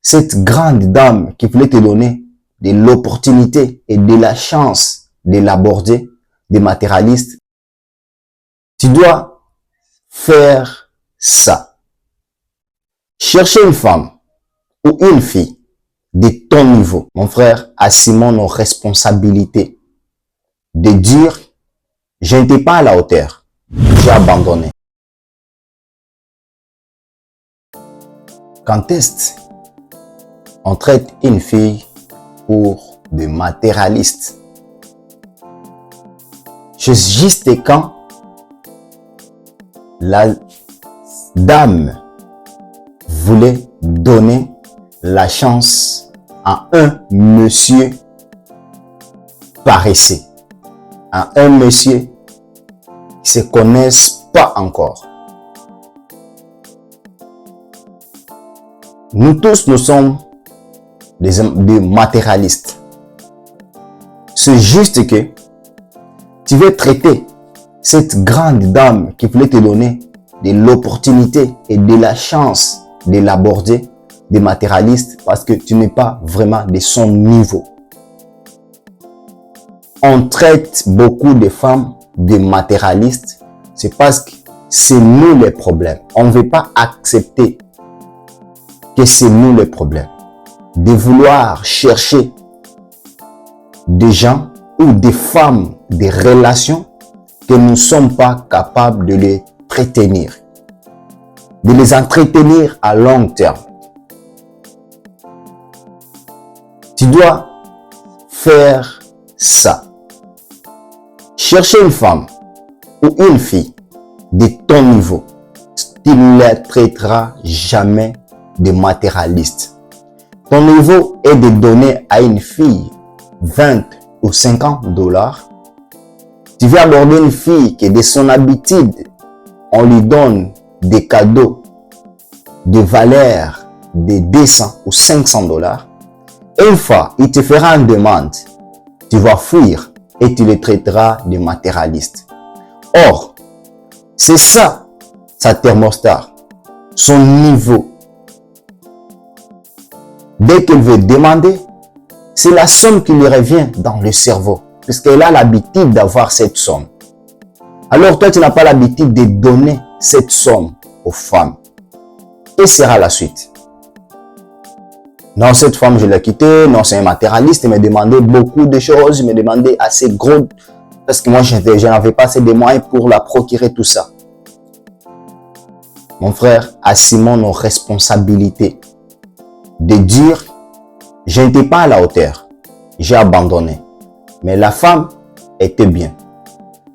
cette grande dame qui voulait te donner de l'opportunité et de la chance de l'aborder, des matérialistes, tu dois faire ça. Chercher une femme ou une fille de ton niveau, mon frère, assumons nos responsabilités de dire « Je n'étais pas à la hauteur, j'ai abandonné ». Quand est-ce on traite une fille pour de matérialiste? Juste quand la dame voulait donner la chance à un monsieur paresseux, à un monsieur qui ne se connaissent pas encore. Nous tous, nous sommes des matérialistes. C'est juste que tu veux traiter cette grande dame qui voulait te donner de l'opportunité et de la chance de l'aborder, des matérialistes, parce que tu n'es pas vraiment de son niveau. On traite beaucoup de femmes de matérialistes, c'est parce que c'est nous les problèmes. On ne veut pas accepter que c'est nous le problème. De vouloir chercher des gens ou des femmes, des relations que nous ne sommes pas capables de les entretenir. De les entretenir à long terme. Tu dois faire ça. Chercher une femme ou une fille de ton niveau, tu ne la traiteras jamais de matérialiste. Ton niveau est de donner à une fille 20 ou 50 dollars. Tu veux aborder une fille qui, de son habitude, on lui donne des cadeaux de valeur de 200 ou 500 dollars. Une fois, il te fera une demande. Tu vas fuir et tu le traiteras de matérialiste. Or, c'est ça, sa thermostat, son niveau. Dès qu'elle veut demander, c'est la somme qui lui revient dans le cerveau, puisqu'elle a l'habitude d'avoir cette somme. Alors toi, tu n'as pas l'habitude de donner cette somme aux femmes. Quelle sera la suite? Non, cette femme, je l'ai quittée. Non, c'est un matérialiste. Il me demandait beaucoup de choses. Il me demandait assez gros. Parce que moi, je n'avais pas assez de moyens pour la procurer tout ça. Mon frère, assumons nos responsabilités. De dire, je n'étais pas à la hauteur. J'ai abandonné. Mais la femme était bien.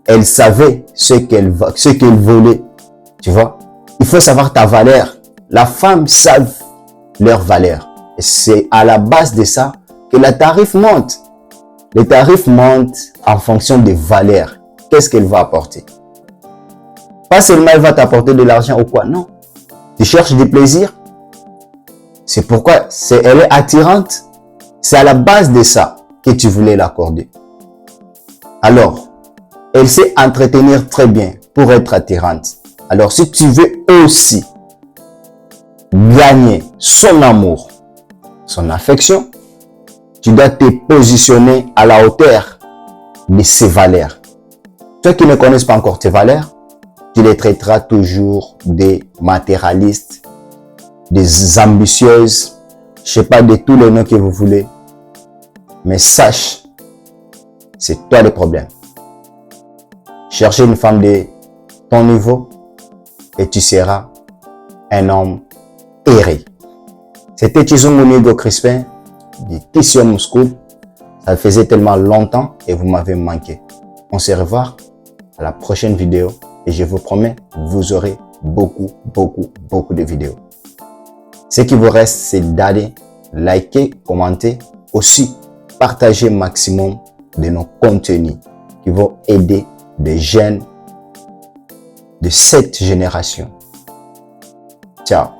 Elle savait ce qu'elle voulait. Tu vois? Il faut savoir ta valeur. La femme savent leur valeur. Et c'est à la base de ça que le tarif monte. Le tarif monte en fonction des valeurs. Qu'est-ce qu'elle va apporter? Pas seulement elle va t'apporter de l'argent ou quoi, non. Tu cherches du plaisir. C'est pourquoi elle est attirante. C'est à la base de ça que tu voulais l'accorder. Alors, elle sait entretenir très bien pour être attirante. Alors, si tu veux aussi gagner son amour, son affection, tu dois te positionner à la hauteur de ses valeurs. Ceux qui ne connaissent pas encore tes valeurs, tu les traiteras toujours des matérialistes, des ambitieuses, je sais pas, de tous les noms que vous voulez. Mais sache, c'est toi le problème. Cherchez une femme de ton niveau et tu seras un homme erré. C'était Chizungu Crispin du Tissot School. Ça faisait tellement longtemps et vous m'avez manqué. On se revoit à la prochaine vidéo et je vous promets, vous aurez beaucoup de vidéos. Ce qui vous reste, c'est d'aller liker, commenter, aussi partager maximum de nos contenus qui vont aider des jeunes de cette génération. Ciao.